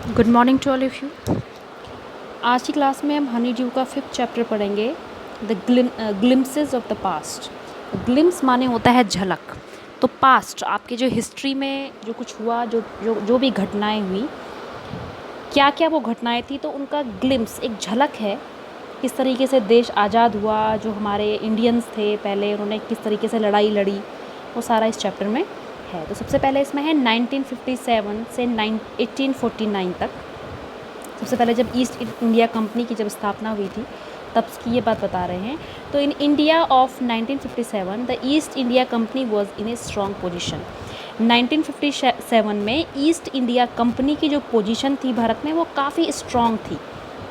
Good morning to all of you. आज की class में हम हनी ड्यू का 5th चैप्टर पढ़ेंगे, the glimpses of the past. Glimpse माने होता है झलक। तो पास्ट आपके जो हिस्ट्री में जो कुछ हुआ, जो भी घटनाएं हुई, क्या क्या वो घटनाएं थी, तो उनका ग्लिम्स एक झलक है। किस तरीके से देश आज़ाद हुआ, जो हमारे इंडियंस थे पहले, उन्होंने किस तरीके से लड़ाई लड़ी, वो सारा इस चैप्टर में है। तो सबसे पहले इसमें है 1957 से 1849 तक। सबसे पहले जब ईस्ट इंडिया कंपनी की जब स्थापना हुई थी तब की ये बात बता रहे हैं। तो in India of 1957 the East India company was in a strong position. 1957 में ईस्ट इंडिया कंपनी की जो पोजीशन थी भारत में, वो काफ़ी स्ट्रॉन्ग थी।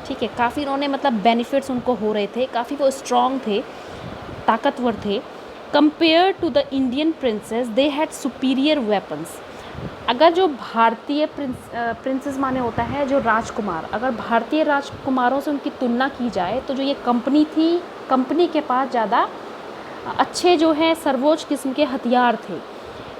ठीक है, काफ़ी उन्होंने मतलब बेनिफिट्स उनको हो रहे थे, काफ़ी वो स्ट्रॉन्ग थे, ताकतवर थे। Compare to the Indian princes they had superior weapons. अगर जो भारतीय प्रिंसेस माने होता है जो राजकुमार, अगर भारतीय राजकुमारों से उनकी तुलना की जाए तो जो ये कंपनी थी, कंपनी के पास ज़्यादा अच्छे जो है सर्वोच्च किस्म के हथियार थे।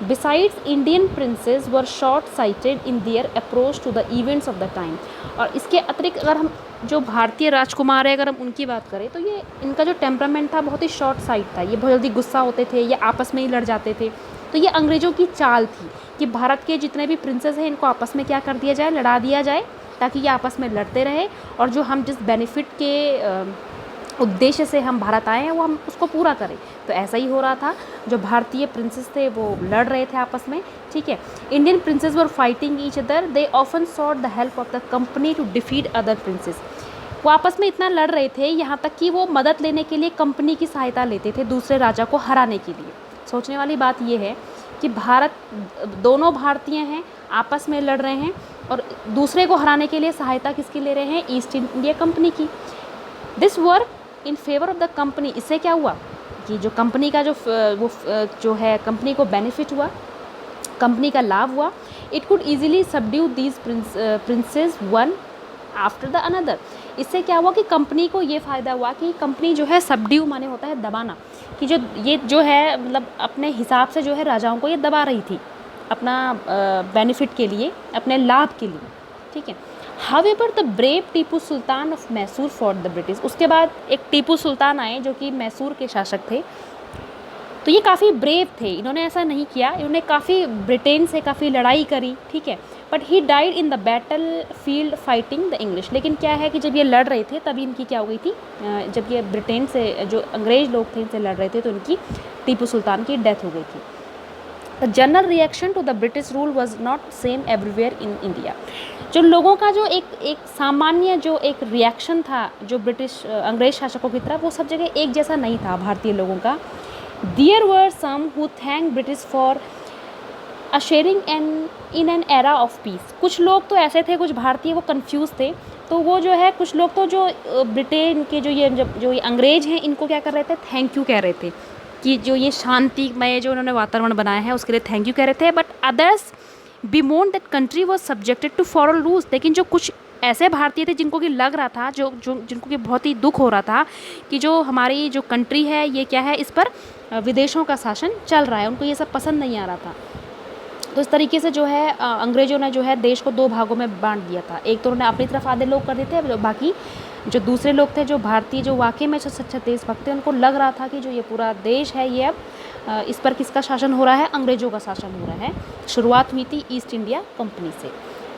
Besides Indian princes were short sighted in their approach to the events of the time. और इसके अतिरिक्त अगर हम जो भारतीय राजकुमार है, अगर हम उनकी बात करें तो ये इनका जो टेम्परामेंट था बहुत ही शॉर्ट साइट था। ये बहुत जल्दी गुस्सा होते थे, ये आपस में ही लड़ जाते थे। तो ये अंग्रेज़ों की चाल थी कि भारत के जितने भी प्रिंसेस हैं इनको आपस में क्या कर दिया जाए, लड़ा दिया जाए, ताकि ये आपस में लड़ते रहे और जो हम जिस बेनिफिट के उद्देश्य से हम भारत आए हैं वो हम उसको पूरा करें। तो ऐसा ही हो रहा था। जो भारतीय प्रिंसेस थे वो लड़ रहे थे आपस में। ठीक है, Indian princes were fighting each other, they often sought the help of the company to defeat other princes. वो आपस में इतना लड़ रहे थे यहाँ तक कि वो मदद लेने के लिए कंपनी की सहायता लेते थे दूसरे राजा को हराने के लिए। सोचने वाली बात ये है कि भारत, दोनों भारतीय हैं, आपस में लड़ रहे हैं और दूसरे को हराने के लिए सहायता किसकी ले रहे हैं, ईस्ट इंडिया कंपनी की। This work in favour of the company. इससे क्या हुआ कि जो कंपनी का जो है कंपनी को बेनिफिट हुआ, कंपनी का लाभ हुआ। It could easily subdue these princess one after the another. इससे क्या हुआ कि कंपनी को ये फ़ायदा हुआ कि कंपनी जो है सबड्यू माने होता है दबाना, कि जो है मतलब अपने हिसाब से जो है राजाओं को ये दबा रही थी अपना बेनिफिट के लिए, अपने लाभ के लिए। ठीक है। However the brave Tipu Sultan of Mysore for the British. उसके बाद एक टीपू सुल्तान आए जो कि मैसूर के शासक थे। तो ये काफ़ी ब्रेव थे, इन्होंने ऐसा नहीं किया, इन्होंने काफ़ी ब्रिटेन से काफ़ी लड़ाई करी। ठीक है, but he died in the battle field fighting the English. लेकिन क्या है कि जब ये लड़ रहे थे तभी इनकी क्या हो गई थी, जब ये ब्रिटेन से जो अंग्रेज़ लोग थे इनसे लड़ रहे थे तो इनकी, टीपू सुल्तान की डेथ हो गई थी। The general reaction to the British rule was not same everywhere in India. जो लोगों का जो एक सामान्य जो एक रिएक्शन था जो ब्रिटिश अंग्रेज़ शासकों की तरफ, वो सब जगह एक जैसा नहीं था भारतीय लोगों का। There were some who thanked British for ushering in an era of peace। कुछ लोग तो ऐसे थे, कुछ भारतीय वो कंफ्यूज थे, तो वो जो है कुछ लोग तो जो ब्रिटेन के जो ये अंग्रेज़ हैं इनको क्या कर रहे थे, थैंक यू कह रहे थे कि जो ये शांतिमय जो उन्होंने वातावरण बनाया है उसके लिए थैंक यू कह रहे थे। But others bemoan that country was subjected to foreign rules. लेकिन जो कुछ ऐसे भारतीय थे जिनको कि लग रहा था, जिनको कि बहुत ही दुख हो रहा था कि जो हमारी जो कंट्री है ये क्या है, इस पर विदेशों का शासन चल रहा है, उनको ये सब पसंद नहीं आ रहा था। तो इस तरीके से जो है अंग्रेज़ों ने जो है देश को दो भागों में बांट दिया था। एक तो उन्होंने अपनी तरफ आधे लोग कर देते हैं, बाकी जो दूसरे लोग थे जो भारतीय, जो वाकई में जो सच्चे देशभक्त थे, उनको लग रहा था कि जो ये पूरा देश है ये अब इस पर किसका शासन हो रहा है, अंग्रेज़ों का शासन हो रहा है। शुरुआत हुई थी ईस्ट इंडिया कंपनी से।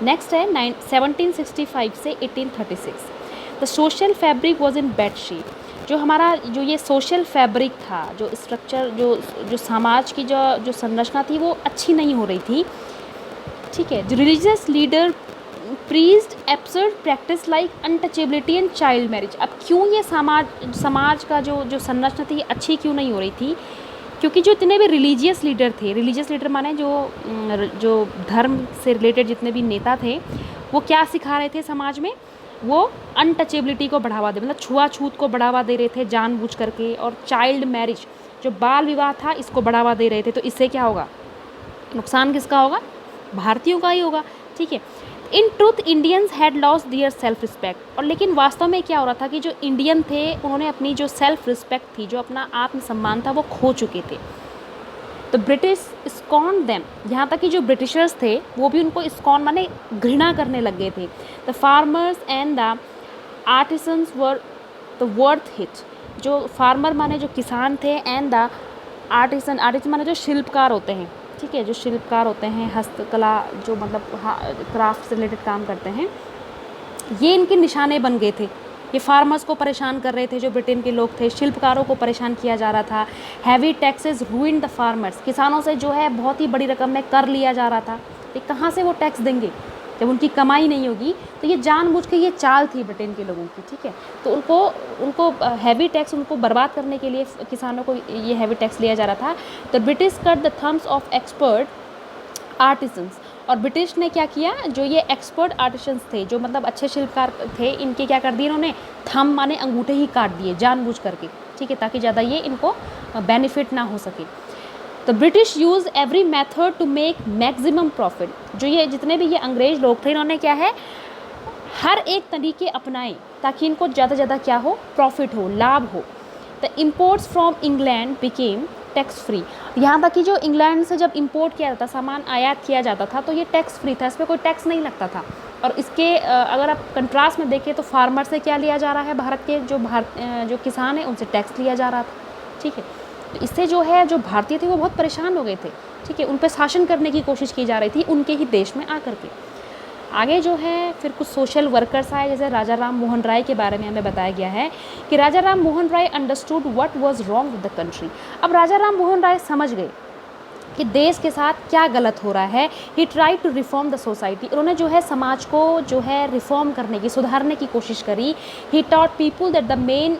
नेक्स्ट है 1765 से 1836। The social fabric was in bad shape. जो हमारा जो ये सोशल फैब्रिक था, जो स्ट्रक्चर, जो समाज की जो संरचना थी वो अच्छी नहीं हो रही थी। ठीक है, जो religious leader preached absurd practice like untouchability and child marriage. अब क्यों ये समाज का जो संरचना थी अच्छी क्यों नहीं हो रही थी, क्योंकि जो इतने भी रिलीजियस लीडर थे, रिलीजियस लीडर माने जो धर्म से रिलेटेड जितने भी नेता थे, वो क्या सिखा रहे थे समाज में, वो अनटचेबिलिटी को बढ़ावा दे, मतलब छुआछूत को बढ़ावा दे रहे थे जानबूझ करके, और चाइल्ड मैरिज, जो बाल विवाह था, इसको बढ़ावा दे रहे थे। तो इससे क्या होगा, नुकसान किसका होगा, भारतीयों का ही होगा। ठीक है, in truth Indians had lost their self respect. और लेकिन वास्तव में क्या हो रहा था कि जो इंडियन थे उन्होंने अपनी जो सेल्फ रिस्पेक्ट थी, जो अपना आत्मसम्मान था, वो खो चुके थे। तो ब्रिटिश स्कॉन देम, यहाँ तक कि जो ब्रिटिशर्स थे वो भी उनको स्कॉन माने घृणा करने लग गए थे। The farmers and the artisans were the worth hit, जो फार्मर माने जो किसान थे, एंड द आर्टिसन, आर्टिसन माने जो शिल्पकार होते हैं, ठीक है, जो शिल्पकार होते हैं, हस्तकला जो मतलब क्राफ्ट से रिलेटेड काम करते हैं, ये इनके निशाने बन गए थे। ये फार्मर्स को परेशान कर रहे थे, जो ब्रिटेन के लोग थे, शिल्पकारों को परेशान किया जा रहा था। Heavy taxes ruined the farmers, किसानों से जो है बहुत ही बड़ी रकम में कर लिया जा रहा था। ये कहाँ से वो टैक्स देंगे जब उनकी कमाई नहीं होगी? तो ये जानबूझ के ये चाल थी ब्रिटेन के लोगों की, ठीक है। तो उनको हैवी टैक्स, उनको बर्बाद करने के लिए किसानों को ये हैवी टैक्स लिया जा रहा था। तो British cut the thumbs of expert artisans, और ब्रिटिश ने क्या किया, जो ये एक्सपर्ट आर्टिसंस थे, जो मतलब अच्छे शिल्पकार थे, इनके क्या कर दिए इन्होंने, थंब माने अंगूठे ही काट दिए जानबूझ करके, ठीक है, ताकि ज़्यादा ये इनको बेनिफिट ना हो सके। तो British use every method to make maximum profit, जो ये जितने भी ये अंग्रेज लोग थे, इन्होंने क्या है, हर एक तरीके अपनाए ताकि इनको ज़्यादा से ज़्यादा क्या हो, प्रॉफिट हो, लाभ हो। The imports from England became tax free, यहाँ तक कि जो इंग्लैंड से जब इंपोर्ट किया जाता, सामान आयात किया जाता था, तो ये टैक्स फ्री था, इस पर कोई टैक्स नहीं लगता था। और इसके अगर आप कंट्रास्ट में देखें तो फार्मर से क्या लिया जा रहा है, भारत के जो किसान हैं उनसे टैक्स लिया जा रहा था, ठीक है। तो इससे जो है, जो भारतीय थे वो बहुत परेशान हो गए थे, ठीक है, उन पर शासन करने की कोशिश की जा रही थी उनके ही देश में आकर के। आगे जो है फिर कुछ सोशल वर्कर्स आए, जैसे राजा राम मोहन राय के बारे में हमें बताया गया है कि Raja Ram Mohan Roy understood what was wrong with the country. अब राजा राम मोहन राय समझ गए कि देश के साथ क्या गलत हो रहा है। He try to reform the society, उन्होंने जो है समाज को जो है रिफॉर्म करने की, सुधारने की कोशिश करी। He taught people that the main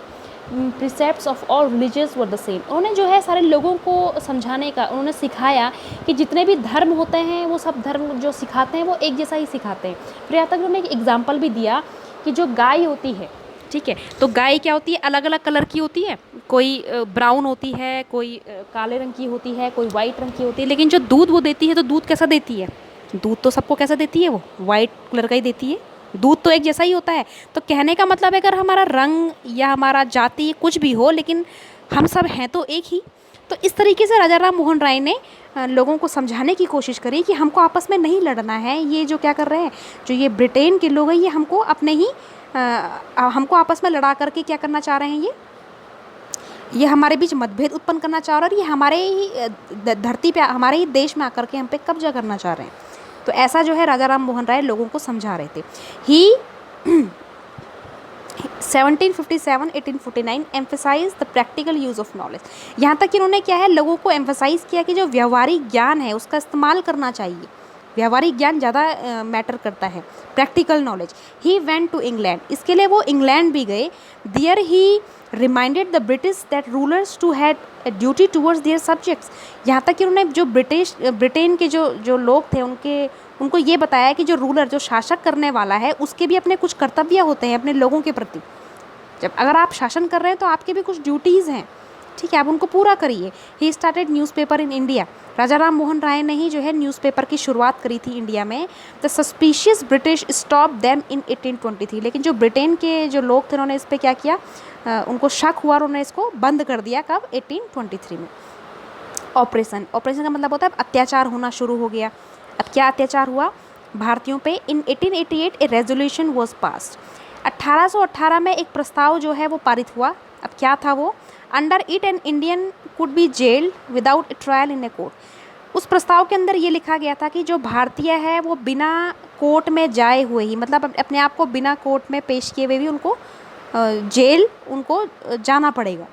precepts of all religious were the same, उन्होंने जो है सारे लोगों को समझाने का, उन्होंने सिखाया कि जितने भी धर्म होते हैं वो सब धर्म जो सिखाते हैं वो एक जैसा ही सिखाते हैं। फिर यहाँ तक उन्होंने एक एग्जाम्पल भी दिया कि जो गाय होती है, ठीक है, तो गाय क्या होती है, अलग अलग कलर की होती है, कोई ब्राउन होती है, कोई काले रंग की होती है, कोई वाइट रंग की होती है, लेकिन जो दूध वो देती है, तो दूध कैसा देती है, दूध तो सबको कैसा देती है, वो वाइट कलर का ही देती है, दूध तो एक जैसा ही होता है। तो कहने का मतलब है, अगर हमारा रंग या हमारा जाति कुछ भी हो, लेकिन हम सब हैं तो एक ही। तो इस तरीके से राजा राम मोहन राय ने लोगों को समझाने की कोशिश करी कि हमको आपस में नहीं लड़ना है। ये जो क्या कर रहे हैं, जो ये ब्रिटेन के लोग हैं, ये हमको अपने ही हमको आपस में लड़ा करके क्या करना चाह रहे हैं, ये हमारे बीच मतभेद उत्पन्न करना चाह रहे हैं, और ये हमारे ही धरती पे, हमारे ही देश में आकर के हम पे कब्जा करना चाह रहे हैं। तो ऐसा जो है राजा राम मोहन राय लोगों को समझा रहे थे। He 1757-1849 emphasize the practical use of knowledge, यहाँ तक कि इन्होंने क्या है, लोगों को एम्फेसाइज किया कि जो व्यवहारिक ज्ञान है उसका इस्तेमाल करना चाहिए, व्यवहारिक ज्ञान ज़्यादा मैटर करता है, practical knowledge. He went to England, इसके लिए वो इंग्लैंड भी गए। There he reminded the British that rulers too had duty towards their subjects, यहाँ तक कि उन्होंने जो ब्रिटेन के जो लोग थे उनको ये बताया कि जो रूलर, जो शासक करने वाला है, उसके भी अपने कुछ कर्तव्य होते हैं अपने लोगों के प्रति। जब अगर आप शासन कर रहे हैं तो आपके भी कुछ ड्यूटीज़ हैं, ठीक है, आप उनको पूरा करिए। He started newspaper in India, Raja Ram Mohan Roy ने ही जो है न्यूज़पेपर की शुरुआत करी थी इंडिया में। The suspicious British stop them in 1823, लेकिन जो ब्रिटेन के जो लोग थे उन्होंने इस पर क्या किया, उनको शक हुआ और उन्होंने इसको बंद कर दिया। कब? 1823 में। ऑपरेशन का मतलब होता है अत्याचार होना शुरू हो गया। अब क्या अत्याचार हुआ भारतीयों पे? इन 1888 ए रेजोल्यूशन वॉज पास्ड, 1818 में एक प्रस्ताव जो है वो पारित हुआ। अब क्या था वो? Under it an Indian could be gelled without A trial in a court. उस प्रस्ताव के अंदर ये लिखा गया था कि जो भारतीय है वो बिना कोर्ट में जाए हुए ही, मतलब अपने आप को बिना कोर्ट में पेश किए हुए भी उनको जेल उनको जाना पड़ेगा।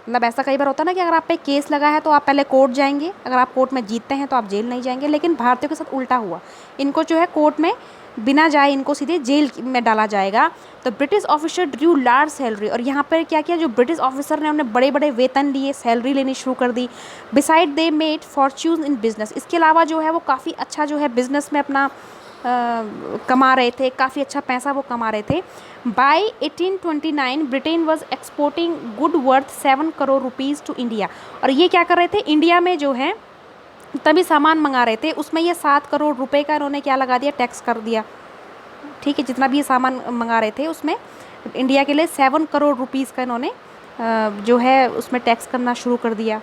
मतलब ऐसा कई बार होता है ना कि अगर आप पे केस लगा है तो आप पहले कोर्ट जाएंगे, अगर आप कोर्ट में जीतते हैं तो आप जेल नहीं जाएंगे, लेकिन भारतीयों के साथ उल्टा हुआ। इनको जो है कोर्ट में बिना जाए इनको सीधे जेल में डाला जाएगा। तो British officer Drew large salary, और यहाँ पर क्या किया, जो ब्रिटिश ऑफिसर ने उन्हें बड़े बड़े वेतन लिए, सैलरी लेनी शुरू कर दी। Beside they made fortune in business, इसके अलावा जो है वो काफ़ी अच्छा जो है बिजनेस में अपना कमा रहे थे, काफ़ी अच्छा पैसा वो कमा रहे थे। By 1829 Britain was exporting good worth 7 crore rupees to India, और ये क्या कर रहे थे, इंडिया में जो है तभी सामान मंगा रहे थे, उसमें ये 7 करोड़ रुपए का इन्होंने क्या लगा दिया, टैक्स कर दिया। ठीक है, जितना भी ये सामान मंगा रहे थे उसमें इंडिया के लिए 7 करोड़ रुपीज़ का इन्होंने जो है उसमें टैक्स करना शुरू कर दिया।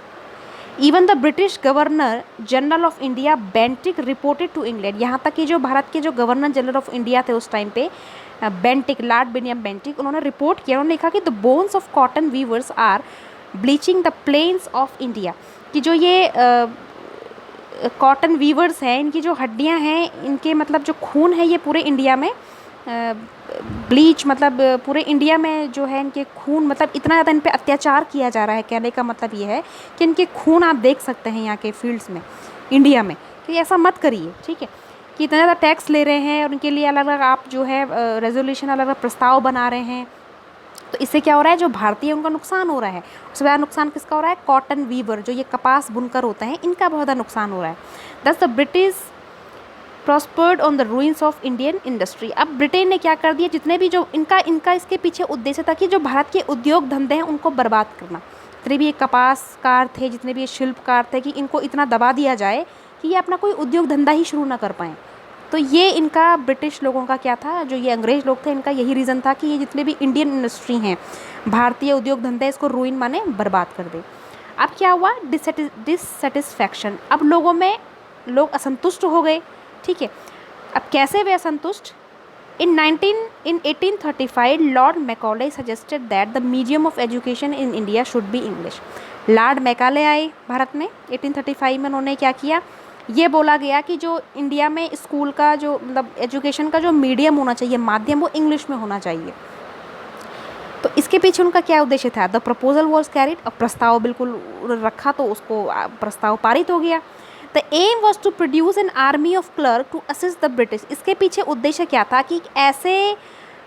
Even the British governor general of India Bentinck reported to England, यहाँ तक कि जो भारत के जो गवर्नर जनरल ऑफ इंडिया थे उस टाइम पे, बेंटिक, लॉर्ड विलियम बेंटिक, उन्होंने रिपोर्ट किया, उन्होंने लिखा कि the bones of cotton weavers are bleaching the plains of India, कि जो ये कॉटन वीवर्स हैं, इनकी जो हड्डियां हैं, इनके मतलब जो खून है ये पूरे इंडिया में ब्लीच, मतलब पूरे इंडिया में जो है इनके खून, मतलब इतना ज़्यादा इन पे अत्याचार किया जा रहा है। कहने का मतलब ये है कि इनके खून आप देख सकते हैं यहाँ के फील्ड्स में इंडिया में, कि ऐसा मत करिए, ठीक है, कि इतना ज़्यादा टैक्स ले रहे हैं और उनके लिए अलग अलग आप जो है रेजोल्यूशन, अलग अलग प्रस्ताव बना रहे हैं। तो इससे क्या हो रहा है, जो भारतीय उनका नुकसान हो रहा है। उससे ज़्यादा नुकसान किसका हो रहा है, कॉटन वीवर, जो ये कपास बुनकर होते हैं, इनका बहुत ज़्यादा नुकसान हो रहा है। दस the British prospered on the ruins of Indian industry. अब ब्रिटेन ने क्या कर दिया, जितने भी जो इनका इसके पीछे उद्देश्य था कि जो भारत के उद्योग धंधे हैं उनको बर्बाद करना। जितने भी ये कपासकार थे, जितने भी ये शिल्पकार थे, कि इनको इतना दबा दिया जाए कि ये अपना कोई उद्योग धंधा ही शुरू ना कर पाएँ। तो ये इनका ब्रिटिश लोगों का क्या था, जो ये अंग्रेज़ लोग थे, इनका यही रीज़न था कि ये जितने भी इंडियन इंडस्ट्री हैं, भारतीय उद्योग धंधे, इसको रूइन माने बर्बाद कर दे। अब क्या हुआ, डिससेटिस्फैक्शन। अब लोगों में लोग असंतुष्ट हो गए, ठीक है। अब कैसे वे असंतुष्ट, इन 1835 Lord Macaulay suggested that the medium of education in India should be English. Lord Macaulay आए भारत में 1835 में, उन्होंने क्या किया, ये बोला गया कि जो इंडिया में स्कूल का जो मतलब एजुकेशन का जो मीडियम होना चाहिए, माध्यम, वो इंग्लिश में होना चाहिए। तो इसके पीछे उनका क्या उद्देश्य था, द प्रपोजल वॉज कैरिड। अब प्रस्ताव बिल्कुल रखा तो उसको प्रस्ताव पारित हो गया। The aim was to produce an army of clerk to assist the British. इसके पीछे उद्देश्य क्या था कि ऐसे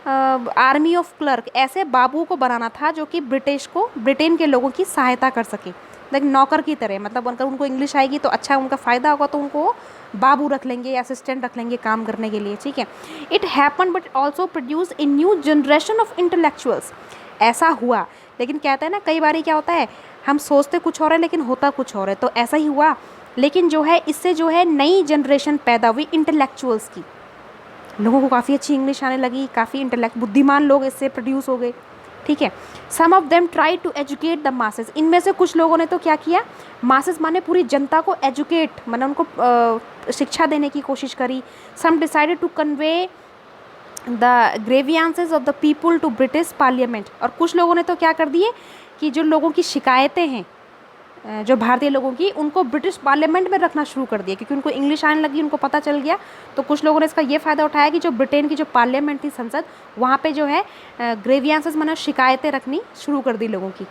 आर्मी ऑफ क्लर्क, ऐसे बाबू को बनाना था जो कि ब्रिटेन के लोगों की सहायता कर सके, लेकिन नौकर की तरह। मतलब अगर उनको इंग्लिश आएगी तो अच्छा उनका फ़ायदा होगा, तो उनको बाबू रख लेंगे, असिस्टेंट रख लेंगे काम करने के लिए, ठीक है। It happen but also produce a new generation of intellectuals. ऐसा हुआ, लेकिन कहते हैं ना, कई बार क्या होता है, हम सोचते कुछ और है लेकिन होता कुछ और है। तो ऐसा ही हुआ, लेकिन जो है इससे जो है नई जनरेशन पैदा हुई इंटेलेक्चुअल्स की। लोगों को काफ़ी अच्छी इंग्लिश आने लगी, काफ़ी बुद्धिमान लोग इससे प्रोड्यूस हो गए, ठीक है। Some of them try to educate the masses. इनमें से कुछ लोगों ने तो क्या किया, मासेस माने पूरी जनता को एजुकेट, माने उनको शिक्षा देने की कोशिश करी। Some decided to convey the grievances of the people to British parliament. और कुछ लोगों ने तो क्या कर दिए कि जो लोगों की शिकायतें हैं, जो भारतीय लोगों की, उनको ब्रिटिश पार्लियामेंट में रखना शुरू कर दिया, क्योंकि उनको इंग्लिश आने लगी, उनको पता चल गया। तो कुछ लोगों ने इसका ये फ़ायदा उठाया कि जो ब्रिटेन की जो पार्लियामेंट थी, संसद, वहाँ पे जो है ग्रेवियांसेस माने शिकायतें रखनी शुरू कर दी लोगों की।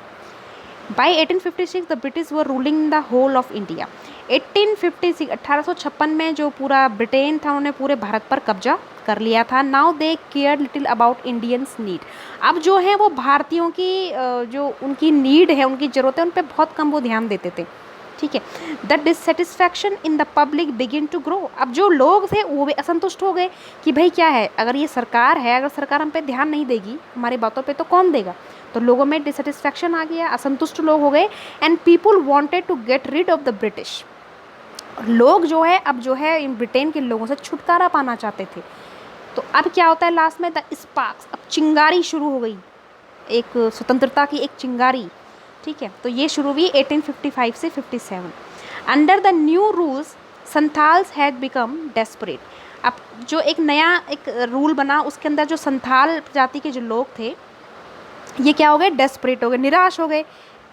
By 1856 the British were ruling the whole of India. 1856 में जो पूरा ब्रिटेन था, उन्होंने पूरे भारत पर कब्जा कर लिया था। Now they care little about Indians need. अब जो है वो भारतीयों की जो उनकी नीड है, उनकी ज़रूरत है, उन पर बहुत कम वो ध्यान देते थे, ठीक है। The dissatisfaction in the public begin to grow. अब जो लोग थे वो भी असंतुष्ट हो गए कि भाई क्या है, अगर ये सरकार है, अगर सरकार हम पे ध्यान नहीं देगी, हमारी बातों पे, तो कौन देगा। तो लोगों में डिससेटिस्फैक्शन आ गया, असंतुष्ट लोग हो गए। And people wanted to get rid of the British. लोग जो है अब जो है इन ब्रिटेन के लोगों से छुटकारा पाना चाहते थे। तो अब क्या होता है लास्ट में, द स्पार्क्स, अब चिंगारी शुरू हो गई, एक स्वतंत्रता की एक चिंगारी, ठीक है। तो ये शुरू हुई 1855 से 57। Under the new rules Santhals had become desperate. अब जो एक नया एक रूल बना, उसके अंदर जो संथाल जाति के जो लोग थे, ये क्या हो गए, डेस्परेट हो गए, निराश हो गए,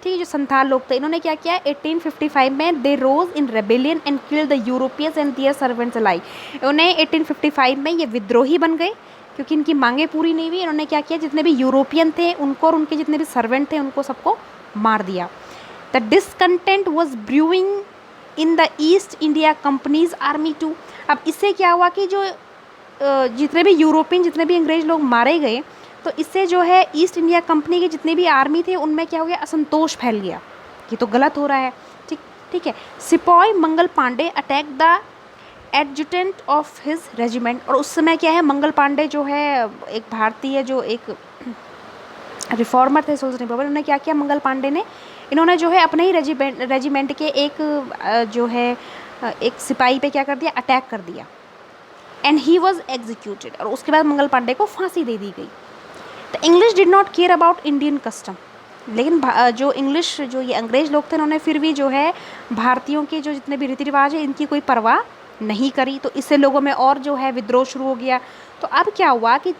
ठीक है। जो संथाल लोग थे, इन्होंने क्या किया, 1855 में they rose in rebellion and kill the Europeans and their servants alike. उन्हें 1855 में ये विद्रोही बन गए, क्योंकि इनकी मांगें पूरी नहीं हुई। इन्होंने क्या किया, जितने भी यूरोपियन थे उनको और उनके जितने भी सर्वेंट थे उनको सबको मार दिया। The discontent was brewing in the East India company's army too. अब इससे क्या हुआ कि जो जितने भी यूरोपियन, जितने भी अंग्रेज लोग मारे गए, तो इससे जो है ईस्ट इंडिया कंपनी के जितने भी आर्मी थे उनमें क्या हो गया, असंतोष फैल गया कि तो गलत हो रहा है, ठीक है। Sipahi Mangal Pandey attack the adjutant of his regiment. और उस समय क्या है, मंगल पांडे जो है एक भारतीय, जो एक रिफॉर्मर थे, सोल्जर रिपब्लिक, उन्होंने क्या किया, मंगल पांडे ने, इन्होंने जो है अपने ही रेजिमेंट के एक जो है एक सिपाही पे क्या कर दिया, अटैक कर दिया। And he was executed. और उसके बाद मंगल पांडे को फांसी दे दी गई। The English did not care about Indian custom. लेकिन जो इंग्लिश जो ये अंग्रेज़ लोग थे उन्होंने फिर भी जो है भारतीयों के जो जितने भी रीति रिवाज है इनकी कोई परवाह नहीं करी, तो इससे लोगों में और जो है विद्रोह शुरू हो गया। तो अब क्या हुआ कि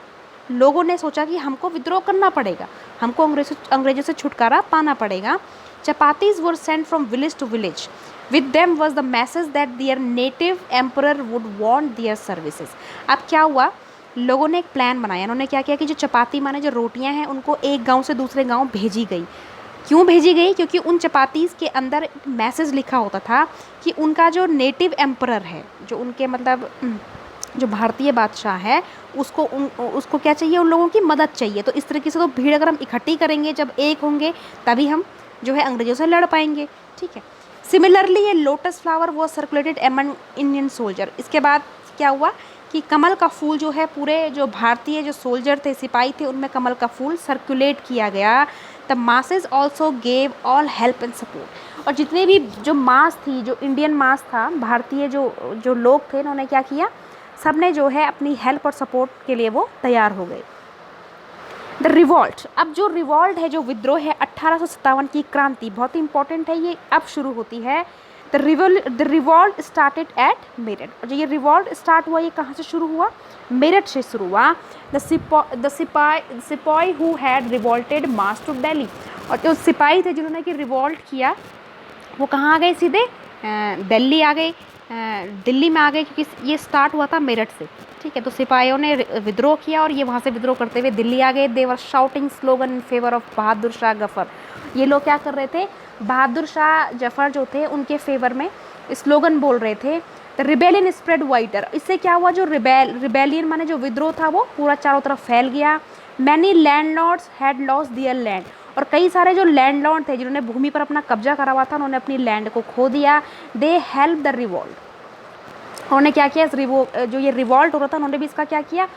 लोगों ने सोचा कि हमको विद्रोह करना पड़ेगा, हमको अंग्रेज़ों से छुटकारा पाना पड़ेगा। Chapatis were sent from village to village, with them was the message that their native emperor would want their services. अब क्या हुआ, लोगों ने एक प्लान बनाया, उन्होंने क्या किया कि जो चपाती माने जो रोटियां हैं उनको एक गांव से दूसरे गांव भेजी गई। क्यों भेजी गई? क्योंकि उन चपातीज़ के अंदर मैसेज लिखा होता था कि उनका जो नेटिव एम्परर है, जो उनके मतलब जो भारतीय बादशाह है, उसको क्या चाहिए, उन लोगों की मदद चाहिए। तो इस तरीके से तो भीड़ अगर हम इकट्ठी करेंगे, जब एक होंगे तभी हम जो है अंग्रेज़ों से लड़ पाएंगे, ठीक है। सिमिलरली ये लोटस फ्लावर वो सर्कुलेटेड एमंग इंडियन सोल्जर। इसके बाद क्या हुआ कि कमल का फूल जो है पूरे जो भारतीय जो सोल्जर थे, सिपाही थे, उनमें कमल का फूल सर्कुलेट किया गया। The masses also gave all help and support. और जितने भी जो मास थी, जो इंडियन मास था, भारतीय जो जो लोग थे, उन्होंने क्या किया, सब ने जो है अपनी हेल्प और सपोर्ट के लिए वो तैयार हो गए। द रिवॉल्ट, अब जो रिवॉल्ट है, जो विद्रोह है 1857 की क्रांति बहुत ही इंपॉर्टेंट है, ये अब शुरू होती है। The revolt started at Meerut. और जो ये रिवॉल्ट स्टार्ट हुआ, ये कहाँ से शुरू हुआ? मेरठ से शुरू हुआ। The sipahi who had revolted march to Delhi. और जो सिपाही थे जिन्होंने कि रिवॉल्ट किया, वो कहाँ आ गए? सीधे दिल्ली आ गए, दिल्ली में आ गए, क्योंकि ये स्टार्ट हुआ था मेरठ से, ठीक है। तो सिपाहियों ने विद्रोह किया और ये वहाँ से विद्रोह करते हुए दिल्ली आ गए। They were shouting slogan in favour of Bahadur Shah Zafar. ये लोग क्या कर रहे थे? बहादुर शाह जफर जो थे उनके फेवर में स्लोगन बोल रहे थे। The rebellion spread wider. इससे क्या हुआ, जो रिबेलियन माने जो विद्रोह था वो पूरा चारों तरफ फैल गया। Many landlords had lost their land. और कई सारे जो लैंडलॉर्ड थे जिन्होंने भूमि पर अपना कब्जा करा हुआ था, उन्होंने अपनी लैंड को खो दिया। They help the revolt. उन्होंने क्या किया, इस जो ये रिवॉल्ट हो रहा था, उन्होंने भी इसका क्या किया,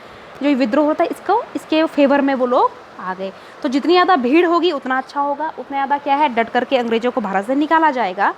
जो ये विद्रोह होता है इसके फेवर में वो लोग आ गए। तो जितनी ज़्यादा भीड़ होगी उतना अच्छा होगा, उतना ज़्यादा क्या है, डट करके अंग्रेज़ों को भारत से निकाला जाएगा।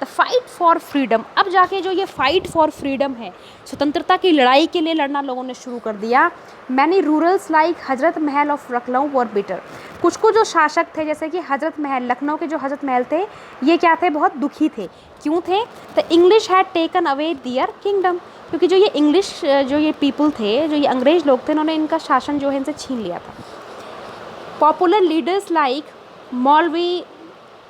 The fight for freedom. अब जाके जो ये फाइट फॉर फ्रीडम है, स्वतंत्रता की लड़ाई के लिए लड़ना लोगों ने शुरू कर दिया। Many rulers like Hazrat Mahal of Lucknow were bitter. कुछ जो शासक थे, जैसे कि हजरत महल, लखनऊ के जो हजरत महल थे, ये क्या थे, बहुत दुखी थे। क्यों थे? The English had taken away their kingdom. क्योंकि जो ये इंग्लिश जो ये पीपल थे, जो ये अंग्रेज लोग थे, उन्होंने इनका शासन जो है इनसे छीन लिया था। पॉपुलर लीडर्स लाइक मौलवी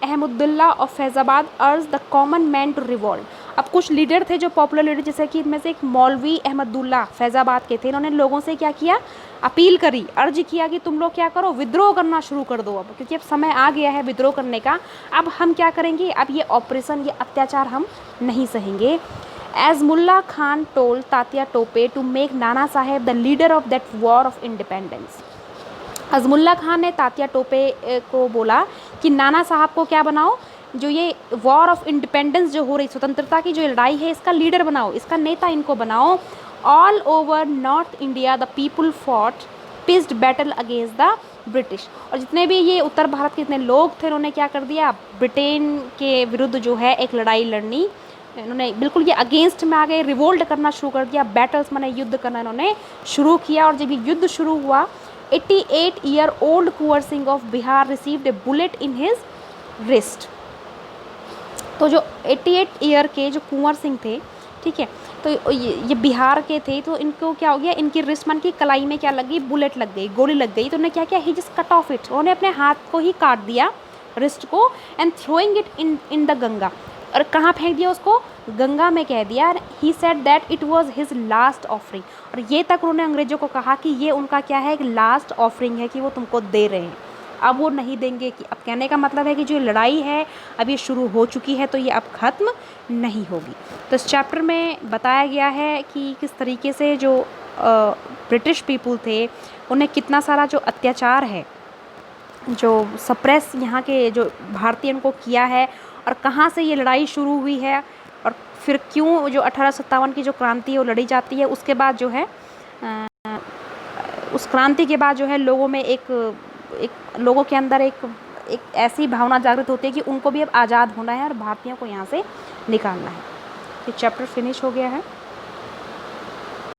Ahmadullah of Faizabad urged the common man to revolt. अब कुछ लीडर थे जो पॉपुलर लीडर, जैसे कि इनमें से एक मौलवी अहमदुल्ला फैज़ाबाद के थे, इन्होंने लोगों से क्या किया, अपील करी, अर्ज किया कि तुम लोग क्या करो, विद्रोह करना शुरू कर दो अब, क्योंकि अब समय आ गया है विद्रोह करने का। अब हम क्या करेंगे, अब ये ऑपरेशन, ये अत्याचार हम नहीं सहेंगे। Azimullah Khan told Tatya Tope to make Nana Sahib the leader of that war of independence. Azimullah Khan ने तात्या टोपे को बोला कि नाना साहब को क्या बनाओ, जो ये वॉर ऑफ इंडिपेंडेंस जो हो रही, स्वतंत्रता की जो लड़ाई है, इसका लीडर बनाओ, इसका नेता इनको बनाओ। All over north India the people fought pissed battle against the British. और जितने भी ये उत्तर भारत के जितने लोग थे, उन्होंने क्या कर दिया, ब्रिटेन के विरुद्ध जो है एक लड़ाई लड़नी, इन्होंने बिल्कुल ये अगेंस्ट में आ गए, रिवोल्ट करना शुरू कर दिया, बैटल्स माने युद्ध करना इन्होंने शुरू किया। और जब ये युद्ध शुरू हुआ, 88-year-old Kunwar Singh of Bihar received A bullet in his wrist. तो जो 88 ईयर के जो कुंवर सिंह थे, ठीक है, तो ये बिहार के थे, तो इनको क्या हो गया, इनकी रिस्ट मन की कलाई में क्या लग गई, बुलेट लग गई, गोली लग गई। तो उन्होंने क्या किया, ही जस्ट कट ऑफ इट, उन्होंने अपने हाथ को ही काट दिया, रिस्ट को, and throwing it in the Ganga. और कहाँ फेंक दिया उसको, गंगा में कह दिया। He said that it was his last offering. और ये तक उन्होंने अंग्रेज़ों को कहा कि ये उनका क्या है, एक लास्ट ऑफरिंग है कि वो तुमको दे रहे हैं, अब वो नहीं देंगे। कि अब कहने का मतलब है कि जो लड़ाई है अब ये शुरू हो चुकी है, तो ये अब ख़त्म नहीं होगी। तो इस चैप्टर में बताया गया है कि किस तरीके से जो ब्रिटिश पीपल थे, उन्हें कितना सारा जो अत्याचार है, जो सप्रेस यहाँ के जो भारतीय उनको किया है, और कहाँ से ये लड़ाई शुरू हुई है, और फिर क्यों जो 1857 की जो क्रांति है वो लड़ी जाती है। उसके बाद जो है उस क्रांति के बाद जो है लोगों में एक लोगों के अंदर एक ऐसी भावना जागृत होती है कि उनको भी अब आज़ाद होना है और भारतीयों को यहाँ से निकालना है। ये चैप्टर फिनिश हो गया है।